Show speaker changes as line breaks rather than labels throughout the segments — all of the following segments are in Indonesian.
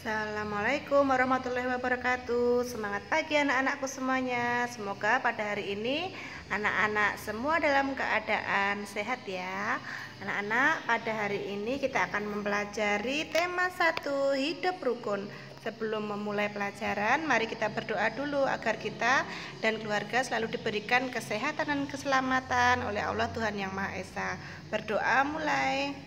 Assalamualaikum warahmatullahi wabarakatuh. Semangat pagi anak-anakku semuanya. Semoga pada hari ini anak-anak semua dalam keadaan sehat ya. Anak-anak, pada hari ini kita akan mempelajari tema 1, hidup rukun. Sebelum memulai pelajaran, mari kita berdoa dulu agar kita dan keluarga selalu diberikan kesehatan dan keselamatan oleh Allah Tuhan Yang Maha Esa. Berdoa mulai,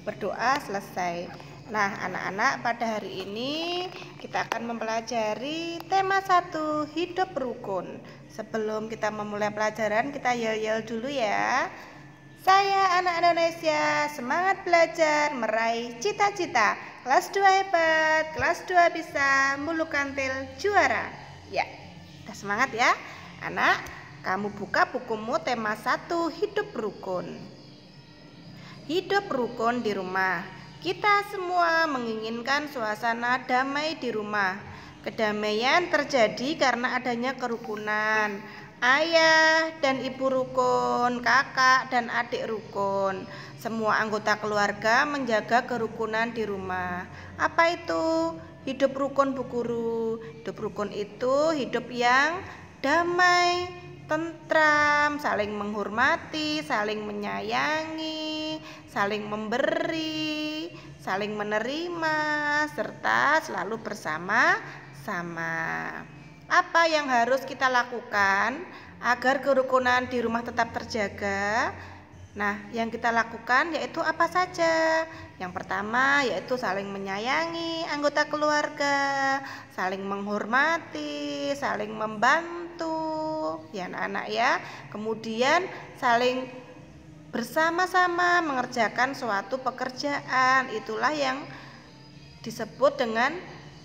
berdoa selesai. Nah, anak-anak, pada hari ini kita akan mempelajari tema 1, hidup rukun. Sebelum kita memulai pelajaran, kita yel-yel dulu ya. Saya anak Indonesia, semangat belajar, meraih cita-cita. Kelas 2 hebat, kelas 2 bisa, mulu kantil juara. Ya, kita semangat ya. Anak, kamu buka bukumu tema 1, hidup rukun. Hidup rukun di rumah. Kita semua menginginkan suasana damai di rumah. Kedamaian terjadi karena adanya kerukunan. Ayah dan ibu rukun, kakak dan adik rukun. Semua anggota keluarga menjaga kerukunan di rumah. Apa itu hidup rukun, Bu Guru? Hidup rukun itu hidup yang damai, tentram, saling menghormati, saling menyayangi, saling memberi, saling menerima, serta selalu bersama-sama. Apa yang harus kita lakukan agar kerukunan di rumah tetap terjaga? Nah, yang kita lakukan yaitu apa saja? Yang pertama yaitu saling menyayangi anggota keluarga, saling menghormati, saling membantu, ya anak-anak ya. Kemudian saling bersama-sama mengerjakan suatu pekerjaan. Itulah yang disebut dengan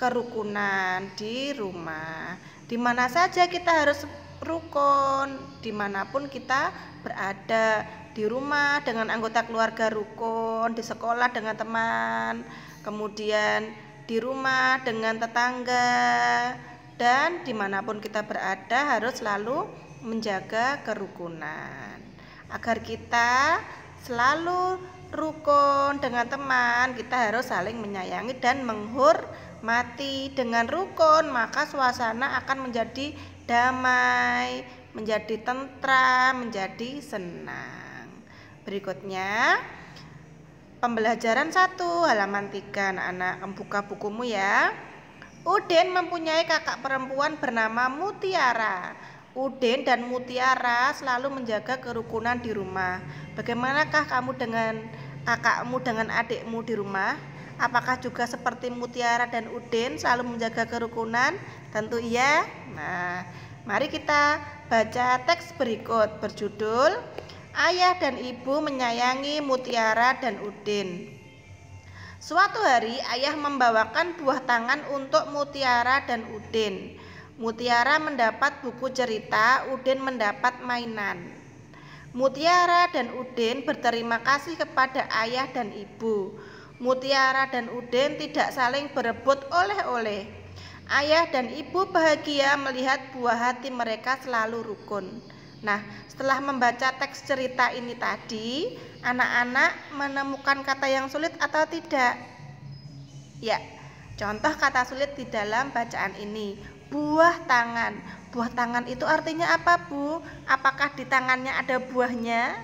kerukunan di rumah. Di mana saja kita harus rukun, dimanapun kita berada. Di rumah dengan anggota keluarga rukun, di sekolah dengan teman, kemudian di rumah dengan tetangga, dan dimanapun kita berada harus selalu menjaga kerukunan. Agar kita selalu rukun dengan teman, kita harus saling menyayangi dan menghormati. Dengan rukun, maka suasana akan menjadi damai, menjadi tentram, menjadi senang. Berikutnya, pembelajaran 1 halaman 3. Anak-anak, buka bukumu ya. Udin mempunyai kakak perempuan bernama Mutiara. Udin dan Mutiara selalu menjaga kerukunan di rumah. Bagaimanakah kamu dengan kakakmu, dengan adikmu di rumah? Apakah juga seperti Mutiara dan Udin selalu menjaga kerukunan? Tentu iya. Nah, mari kita baca teks berikut berjudul Ayah dan Ibu menyayangi Mutiara dan Udin. Suatu hari ayah membawakan buah tangan untuk Mutiara dan Udin. Mutiara mendapat buku cerita, Udin mendapat mainan. Mutiara dan Udin berterima kasih kepada ayah dan ibu. Mutiara dan Udin tidak saling berebut oleh-oleh. Ayah dan ibu bahagia melihat buah hati mereka selalu rukun. Nah, setelah membaca teks cerita ini tadi, anak-anak menemukan kata yang sulit atau tidak? Ya, contoh kata sulit di dalam bacaan ini, buah tangan. Buah tangan itu artinya apa, Bu? Apakah di tangannya ada buahnya?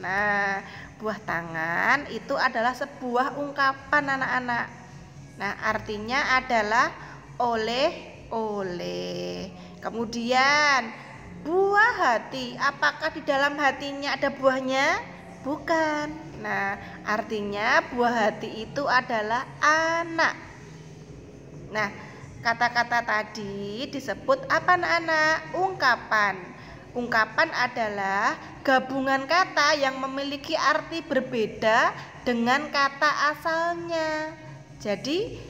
Nah, buah tangan itu adalah sebuah ungkapan anak-anak. Nah, artinya adalah oleh-oleh. Kemudian buah hati, apakah di dalam hatinya ada buahnya? Bukan. Nah, artinya buah hati itu adalah anak. Nah, kata-kata tadi disebut apa anak-anak? Ungkapan. Ungkapan adalah gabungan kata yang memiliki arti berbeda dengan kata asalnya. Jadi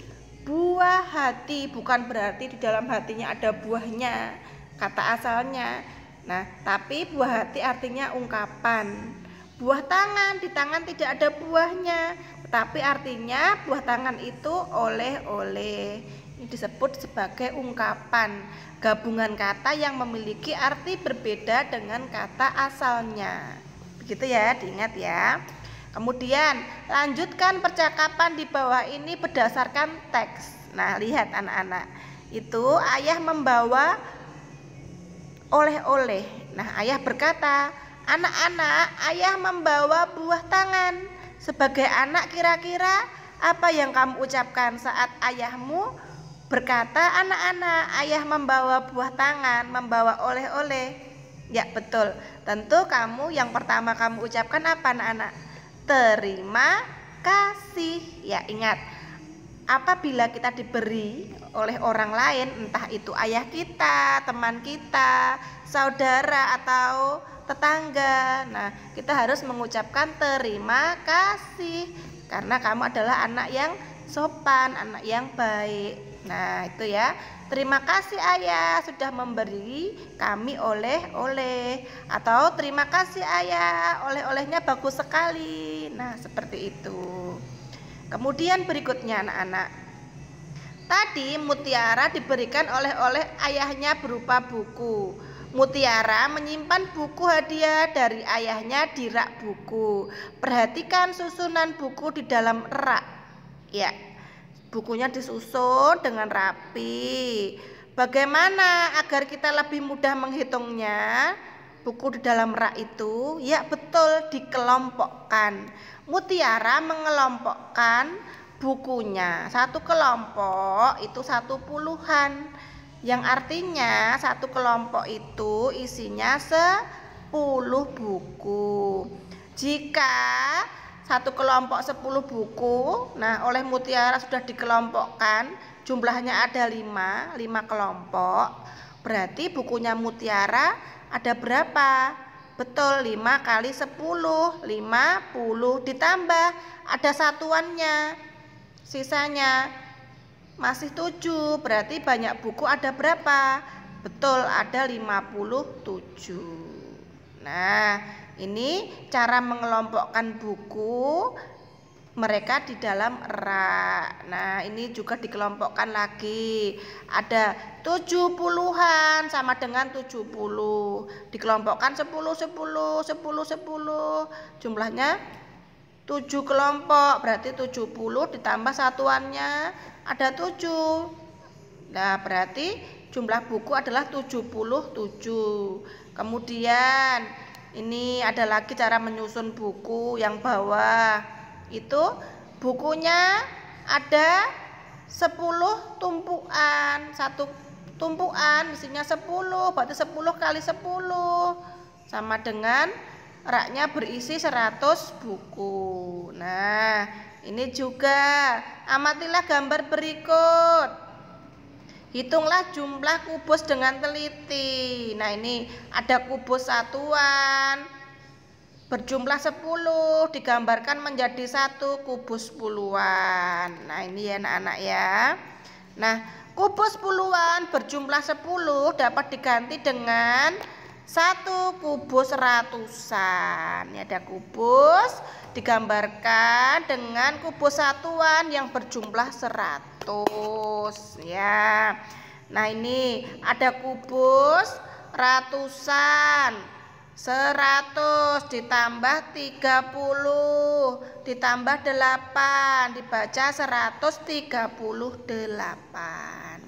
buah hati bukan berarti di dalam hatinya ada buahnya, kata asalnya. Nah, tapi buah hati artinya ungkapan. Buah tangan, di tangan tidak ada buahnya, tetapi artinya buah tangan itu oleh-oleh. Ini disebut sebagai ungkapan, gabungan kata yang memiliki arti berbeda dengan kata asalnya. Begitu ya, diingat ya. Kemudian lanjutkan percakapan di bawah ini berdasarkan teks. Nah, lihat anak-anak, itu ayah membawa oleh-oleh. Nah, ayah berkata, anak-anak, ayah membawa buah tangan. Sebagai anak, kira-kira apa yang kamu ucapkan saat ayahmu berkata, anak-anak, ayah membawa buah tangan, membawa oleh-oleh? Ya, betul. Tentu kamu yang pertama kamu ucapkan apa, anak-anak? Terima kasih. Ya, ingat, apabila kita diberi oleh orang lain, entah itu ayah kita, teman kita, saudara atau tetangga, nah kita harus mengucapkan terima kasih karena kamu adalah anak yang sopan, anak yang baik. Nah, itu ya. Terima kasih ayah sudah memberi kami oleh-oleh, atau terima kasih ayah, oleh-olehnya bagus sekali. Nah, seperti itu. Kemudian berikutnya anak-anak, tadi Mutiara diberikan oleh-oleh ayahnya berupa buku. Mutiara menyimpan buku hadiah dari ayahnya di rak buku. Perhatikan susunan buku di dalam rak. Ya, bukunya disusun dengan rapi. Bagaimana agar kita lebih mudah menghitungnya? Buku di dalam rak itu, ya betul, dikelompokkan. Mutiara mengelompokkan bukunya. Satu kelompok itu 1/10, yang artinya satu kelompok itu isinya 10 buku. Jika satu kelompok 10 buku, nah oleh Mutiara sudah dikelompokkan, jumlahnya ada 5 kelompok. Berarti bukunya Mutiara ada berapa? Betul, 5 kali 10, 50, ditambah ada satuannya, sisanya masih 7, berarti banyak buku ada berapa? Betul, ada 57. Nah, ini cara mengelompokkan buku mereka di dalam rak. Nah, ini juga dikelompokkan lagi. Ada 70-an sama dengan 70. Dikelompokkan 10, 10, 10, 10. Jumlahnya 7 kelompok, berarti 70 ditambah satuannya ada 7. Nah, berarti jumlah buku adalah 77. Kemudian ini ada lagi cara menyusun buku yang bawah. Itu bukunya ada 10 tumpuan. Satu tumpuan isinya 10, berarti 10 kali 10 sama dengan raknya berisi 100 buku. Nah, ini juga amatilah gambar berikut. Hitunglah jumlah kubus dengan teliti. Nah, ini ada kubus satuan berjumlah 10 digambarkan menjadi 1 kubus puluhan. Nah, ini ya anak-anak ya. Nah, kubus puluhan berjumlah 10 dapat diganti dengan 1 kubus ratusan. Ini ada kubus digambarkan dengan kubus satuan yang berjumlah 100 ya. Nah, ini ada kubus ratusan, 100 ditambah 30 ditambah 8 dibaca 138.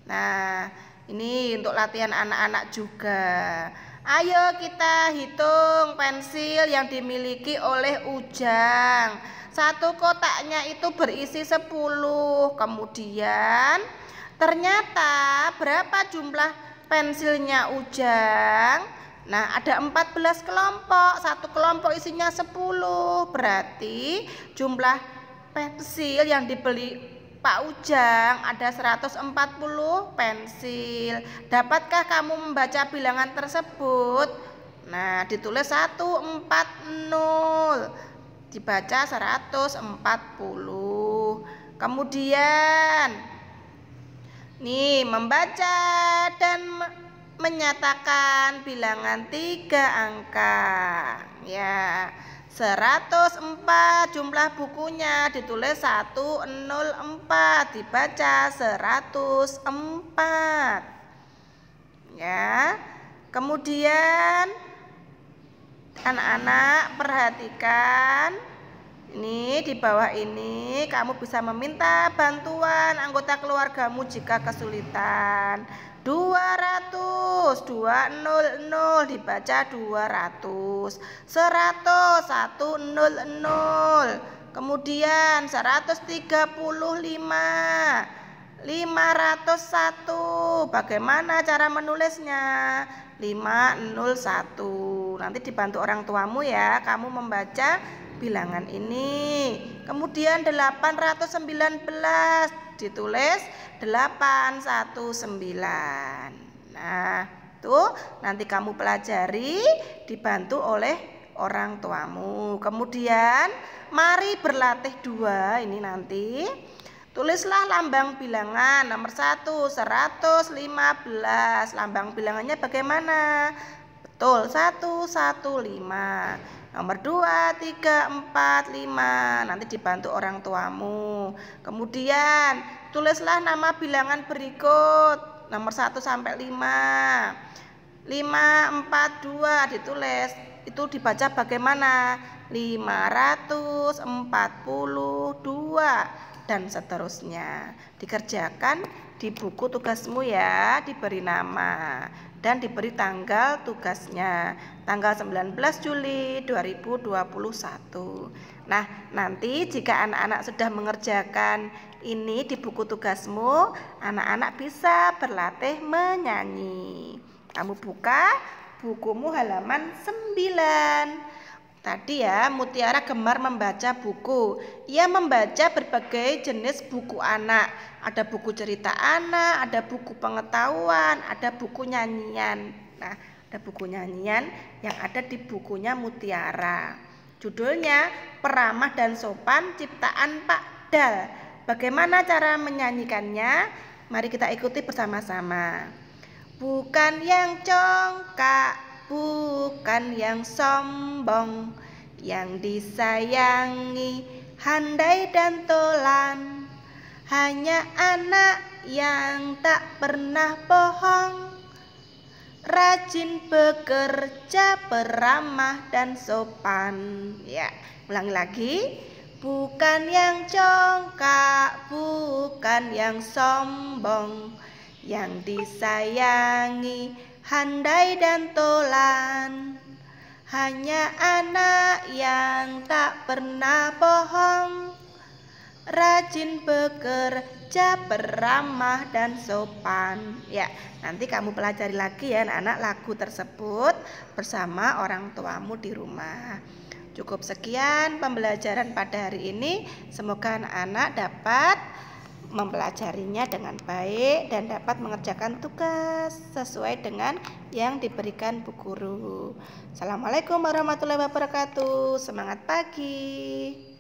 Nah, ini untuk latihan anak-anak juga. Ayo kita hitung pensil yang dimiliki oleh Ujang. Satu kotaknya itu berisi 10. Kemudian ternyata berapa jumlah pensilnya Ujang? Nah, ada 14 kelompok. Satu kelompok isinya 10. Berarti jumlah pensil yang dibeli Pak Ujang ada 140 pensil. Dapatkah kamu membaca bilangan tersebut? Nah, ditulis 140, dibaca 140. Kemudian nih, membaca dan menyatakan bilangan 3 angka ya. 104 jumlah bukunya, ditulis 104, dibaca 104 ya. Kemudian anak-anak perhatikan Ini di bawah ini kamu bisa meminta bantuan anggota keluargamu jika kesulitan. 200, 200 dibaca 200. 100, 100. Kemudian 135, 501. Bagaimana cara menulisnya? 501. Nanti dibantu orang tuamu ya, kamu membaca bilangan ini. Kemudian 819 ditulis 819. Nah, tuh nanti kamu pelajari dibantu oleh orang tuamu. Kemudian mari berlatih 2 ini nanti. Tulislah lambang bilangan nomor 1, 115. Lambang bilangannya bagaimana? Betul, 115. Nomor 2, 3, 4, 5. Nanti dibantu orang tuamu. Kemudian tulislah nama bilangan berikut. Nomor 1 sampai 5. 5, 4, 2 ditulis. Itu dibaca bagaimana? 542 dan seterusnya. Dikerjakan di buku tugasmu ya, diberi nama dan diberi tanggal tugasnya, tanggal 19 Juli 2021. Nah, nanti jika anak-anak sudah mengerjakan ini di buku tugasmu, anak-anak bisa berlatih menyanyi. Kamu buka bukumu halaman 9. Tadi ya, Mutiara gemar membaca buku. Ia membaca berbagai jenis buku anak. Ada buku cerita anak, ada buku pengetahuan, ada buku nyanyian. Nah, ada buku nyanyian yang ada di bukunya Mutiara. Judulnya Peramah dan Sopan ciptaan Pak Dal. Bagaimana cara menyanyikannya? Mari kita ikuti bersama-sama. Bukan yang congkak, bukan yang sombong, yang disayangi handai dan tolan, hanya anak yang tak pernah bohong, rajin bekerja, peramah dan sopan. Ya, ulangi lagi. Bukan yang congkak, bukan yang sombong, yang disayangi handai dan tolan, hanya anak yang tak pernah bohong, rajin bekerja, peramah dan sopan. Ya, nanti kamu pelajari lagi ya anak-anak lagu tersebut bersama orang tuamu di rumah. Cukup sekian pembelajaran pada hari ini. Semoga anak-anak dapat mempelajarinya dengan baik dan dapat mengerjakan tugas sesuai dengan yang diberikan Bu Guru. Assalamualaikum warahmatullahi wabarakatuh. Semangat pagi.